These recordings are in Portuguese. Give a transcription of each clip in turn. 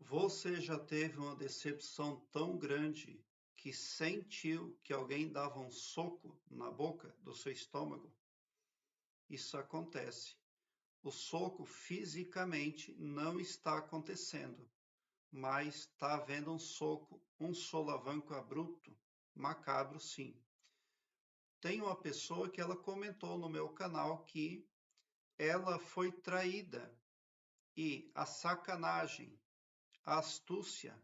Você já teve uma decepção tão grande que sentiu que alguém dava um soco na boca do seu estômago? Isso acontece. O soco fisicamente não está acontecendo, mas está havendo um soco, um solavanco abrupto, macabro, sim. Tem uma pessoa que ela comentou no meu canal que ela foi traída e a sacanagem, a astúcia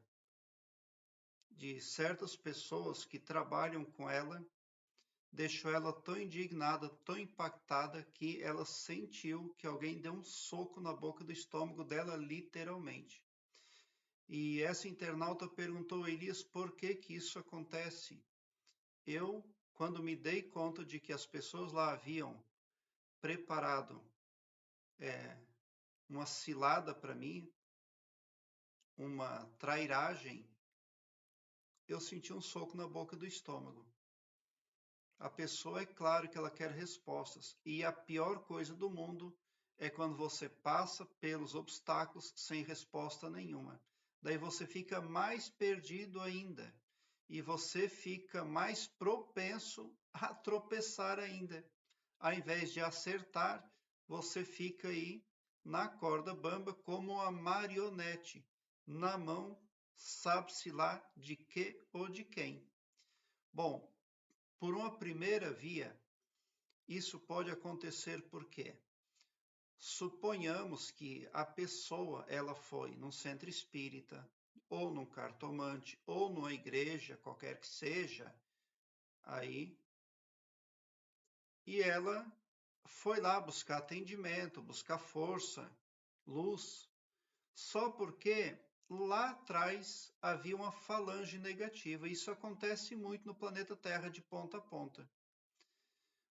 de certas pessoas que trabalham com ela deixou ela tão indignada, tão impactada, que ela sentiu que alguém deu um soco na boca do estômago dela, literalmente. E essa internauta perguntou, Elias, por que que isso acontece? Eu, quando me dei conta de que as pessoas lá haviam preparado uma cilada para mim, uma trairagem, eu senti um soco na boca do estômago. A pessoa, é claro que ela quer respostas. E a pior coisa do mundo é quando você passa pelos obstáculos sem resposta nenhuma. Daí você fica mais perdido ainda. E você fica mais propenso a tropeçar ainda. Ao invés de acertar, você fica aí na corda bamba como uma marionete, na mão, sabe-se lá de que ou de quem. Bom, por uma primeira via, isso pode acontecer porque suponhamos que a pessoa ela foi num centro espírita, ou num cartomante, ou numa igreja, qualquer que seja, aí, e ela foi lá buscar atendimento, buscar força, luz, só porque lá atrás havia uma falange negativa. Isso acontece muito no planeta Terra de ponta a ponta.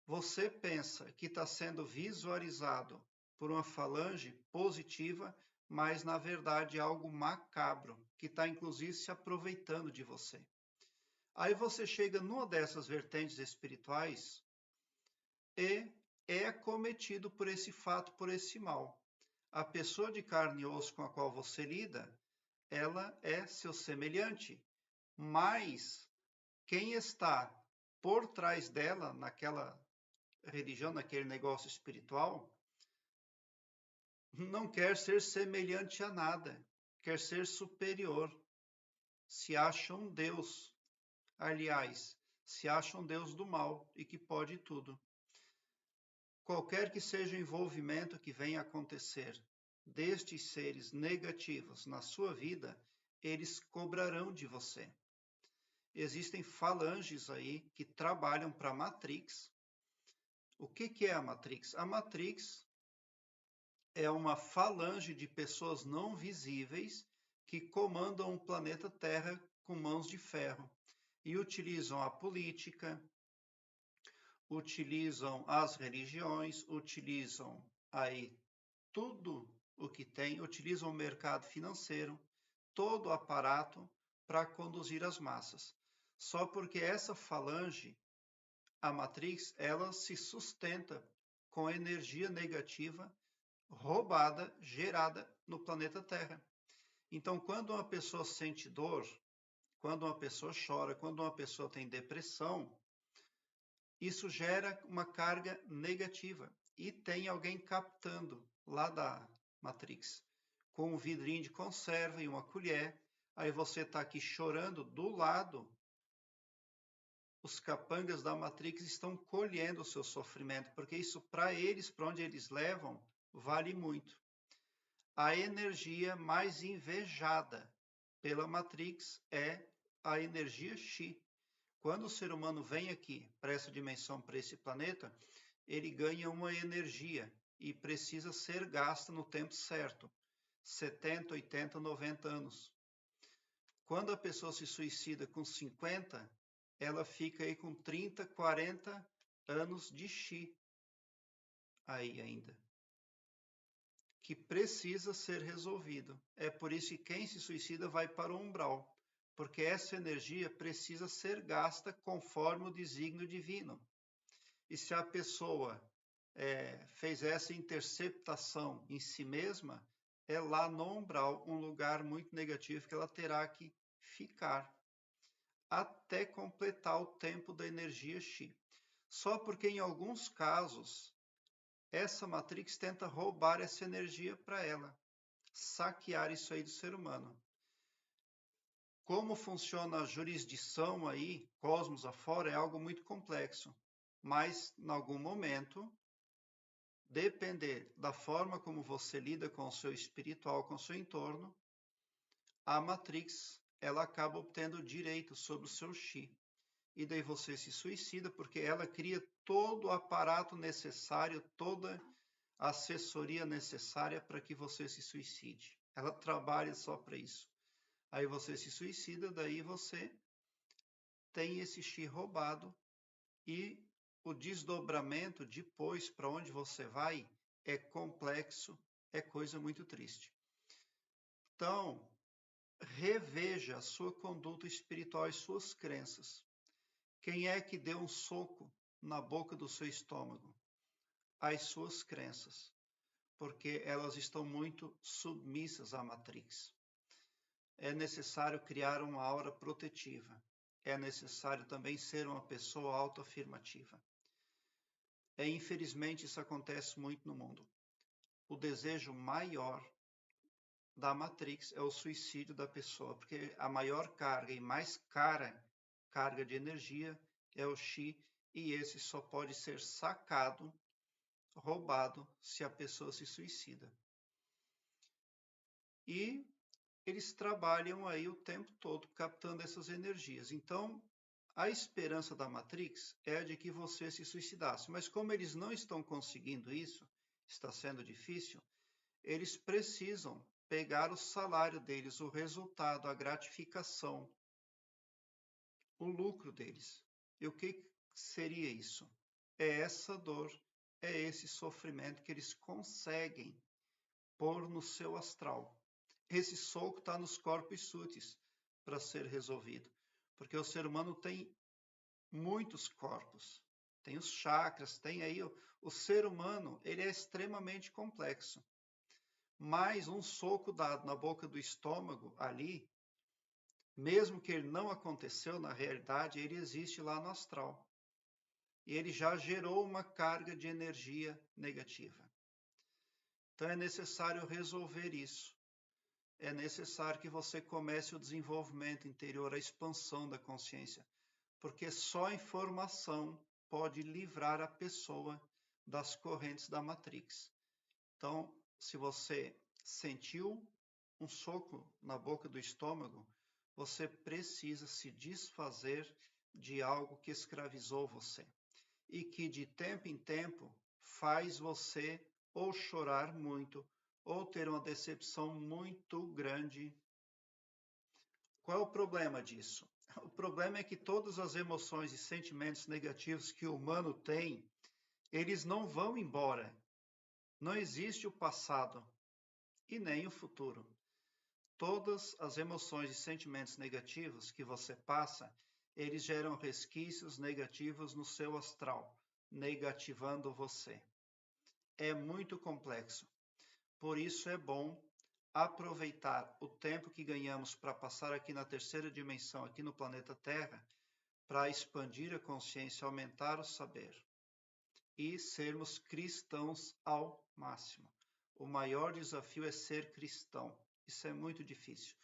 Você pensa que está sendo visualizado por uma falange positiva, mas na verdade é algo macabro, que está inclusive se aproveitando de você. Aí você chega numa dessas vertentes espirituais e é acometido por esse fato, por esse mal. A pessoa de carne e osso com a qual você lida, ela é seu semelhante, mas quem está por trás dela, naquela religião, naquele negócio espiritual, não quer ser semelhante a nada, quer ser superior. Se acha um Deus, aliás, se acha um Deus do mal e que pode tudo. Qualquer que seja o envolvimento que venha a acontecer destes seres negativos na sua vida, eles cobrarão de você. Existem falanges aí que trabalham para a Matrix. O que é a Matrix? A Matrix é uma falange de pessoas não visíveis que comandam o planeta Terra com mãos de ferro e utilizam a política, utilizam as religiões, utilizam aí tudo o que tem, utilizam o mercado financeiro, todo o aparato para conduzir as massas. Só porque essa falange, a Matrix, ela se sustenta com energia negativa roubada, gerada no planeta Terra. Então, quando uma pessoa sente dor, quando uma pessoa chora, quando uma pessoa tem depressão, isso gera uma carga negativa. E tem alguém captando lá da Matrix, com um vidrinho de conserva e uma colher. Aí você está aqui chorando, do lado, os capangas da Matrix estão colhendo o seu sofrimento, porque isso para eles, para onde eles levam, vale muito. A energia mais invejada pela Matrix é a energia Xi. Quando o ser humano vem aqui para essa dimensão, para esse planeta, ele ganha uma energia e precisa ser gasta no tempo certo, 70, 80, 90 anos. Quando a pessoa se suicida com 50, ela fica aí com 30, 40 anos de Xi aí ainda, que precisa ser resolvido. É por isso que quem se suicida vai para o umbral, porque essa energia precisa ser gasta conforme o desígnio divino. E se a pessoa fez essa interceptação em si mesma, é lá no umbral, um lugar muito negativo que ela terá que ficar até completar o tempo da energia Xi. Só porque em alguns casos essa Matrix tenta roubar essa energia para ela, saquear isso aí do ser humano. Como funciona a jurisdição aí, cosmos afora, é algo muito complexo, mas em algum momento, depender da forma como você lida com o seu espiritual, com o seu entorno, a Matrix ela acaba obtendo direito sobre o seu Chi. E daí você se suicida porque ela cria todo o aparato necessário, toda a assessoria necessária para que você se suicide. Ela trabalha só para isso. Aí você se suicida, daí você tem esse Chi roubado e o desdobramento depois para onde você vai é complexo, é coisa muito triste. Então, reveja a sua conduta espiritual e suas crenças. Quem é que deu um soco na boca do seu estômago? As suas crenças, porque elas estão muito submissas à Matrix. É necessário criar uma aura protetiva. É necessário também ser uma pessoa autoafirmativa. Infelizmente, isso acontece muito no mundo. O desejo maior da Matrix é o suicídio da pessoa, porque a maior carga e mais cara carga de energia é o Chi, e esse só pode ser sacado, roubado, se a pessoa se suicida. E eles trabalham aí o tempo todo captando essas energias. Então, a esperança da Matrix é de que você se suicidasse, mas como eles não estão conseguindo isso, está sendo difícil, eles precisam pegar o salário deles, o resultado, a gratificação, o lucro deles. E o que seria isso? É essa dor, é esse sofrimento que eles conseguem pôr no seu astral. Esse soco está nos corpos sutis para ser resolvido, porque o ser humano tem muitos corpos, tem os chakras, tem aí o ser humano, ele é extremamente complexo. Mas um soco dado na boca do estômago ali, mesmo que ele não aconteceu na realidade, ele existe lá no astral. E ele já gerou uma carga de energia negativa. Então é necessário resolver isso. É necessário que você comece o desenvolvimento interior, a expansão da consciência, porque só a informação pode livrar a pessoa das correntes da Matrix. Então, se você sentiu um soco na boca do estômago, você precisa se desfazer de algo que escravizou você e que de tempo em tempo faz você ou chorar muito ou ter uma decepção muito grande. Qual é o problema disso? O problema é que todas as emoções e sentimentos negativos que o humano tem, eles não vão embora. Não existe o passado e nem o futuro. Todas as emoções e sentimentos negativos que você passa, eles geram resquícios negativos no seu astral, negativando você. É muito complexo. Por isso é bom aproveitar o tempo que ganhamos para passar aqui na terceira dimensão, aqui no planeta Terra, para expandir a consciência, aumentar o saber e sermos cristãos ao máximo. O maior desafio é ser cristão. Isso é muito difícil,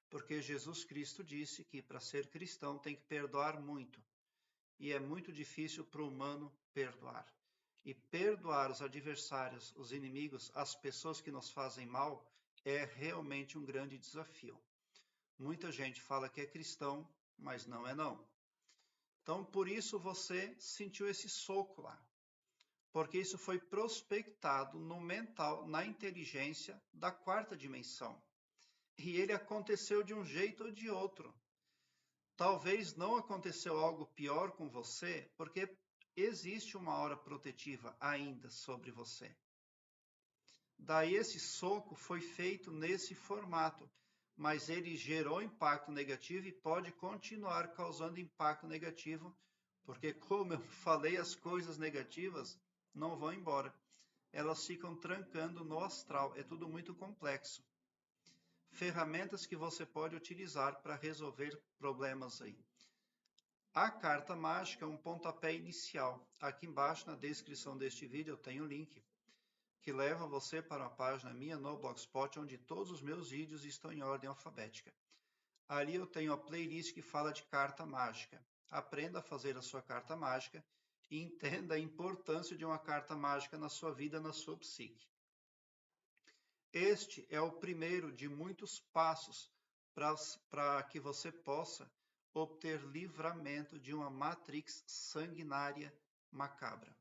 porque Jesus Cristo disse que para ser cristão tem que perdoar muito. E é muito difícil para o humano perdoar. E perdoar os adversários, os inimigos, as pessoas que nos fazem mal, é realmente um grande desafio. Muita gente fala que é cristão, mas não é não. Então, por isso você sentiu esse soco lá. Porque isso foi prospectado no mental, na inteligência da quarta dimensão. E ele aconteceu de um jeito ou de outro. Talvez não aconteceu algo pior com você, porque existe uma aura protetiva ainda sobre você. Daí esse soco foi feito nesse formato, mas ele gerou impacto negativo e pode continuar causando impacto negativo, porque como eu falei, as coisas negativas não vão embora. elas ficam trancando no astral. É tudo muito complexo. Ferramentas que você pode utilizar para resolver problemas aí. A carta mágica é um pontapé inicial. Aqui embaixo na descrição deste vídeo eu tenho um link que leva você para uma página minha no Blogspot, onde todos os meus vídeos estão em ordem alfabética. Ali eu tenho a playlist que fala de carta mágica. Aprenda a fazer a sua carta mágica e entenda a importância de uma carta mágica na sua vida, na sua psique. Este é o primeiro de muitos passos para que você possa obter livramento de uma matrix sanguinária macabra.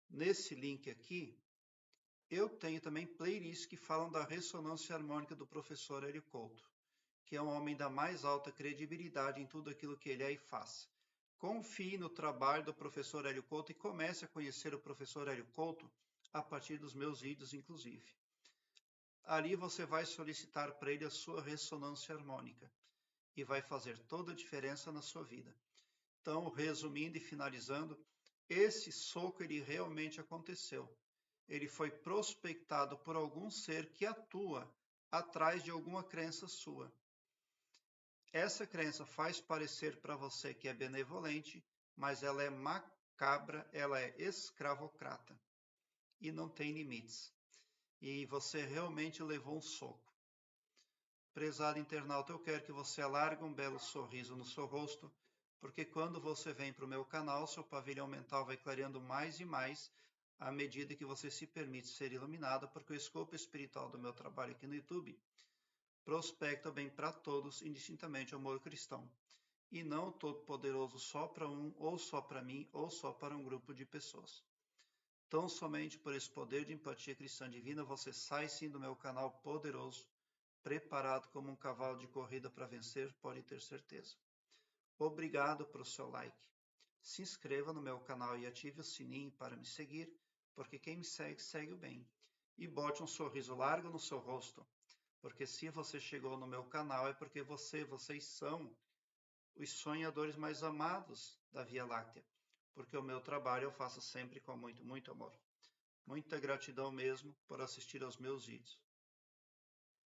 Nesse link aqui, eu tenho também playlists que falam da ressonância harmônica do professor Hélio Couto, que é um homem da mais alta credibilidade em tudo aquilo que ele é e faz. Confie no trabalho do professor Hélio Couto e comece a conhecer o professor Hélio Couto a partir dos meus vídeos, inclusive. Ali você vai solicitar para ele a sua ressonância harmônica e vai fazer toda a diferença na sua vida. Então, resumindo e finalizando, esse soco ele realmente aconteceu. Ele foi prospectado por algum ser que atua atrás de alguma crença sua. Essa crença faz parecer para você que é benevolente, mas ela é macabra, ela é escravocrata e não tem limites. E você realmente levou um soco. Prezado internauta, eu quero que você alargue um belo sorriso no seu rosto, porque quando você vem para o meu canal, seu pavilhão mental vai clareando mais e mais à medida que você se permite ser iluminado, porque o escopo espiritual do meu trabalho aqui no YouTube prospecta bem para todos, indistintamente o amor cristão, e não o todo-poderoso só para um, ou só para mim, ou só para um grupo de pessoas. Tão somente por esse poder de empatia cristã divina, você sai sim do meu canal poderoso, preparado como um cavalo de corrida para vencer, pode ter certeza. Obrigado pelo seu like. Se inscreva no meu canal e ative o sininho para me seguir, porque quem me segue, segue o bem. E bote um sorriso largo no seu rosto, porque se você chegou no meu canal é porque vocês são os sonhadores mais amados da Via Láctea, porque o meu trabalho eu faço sempre com muito, muito amor. Muita gratidão mesmo por assistir aos meus vídeos.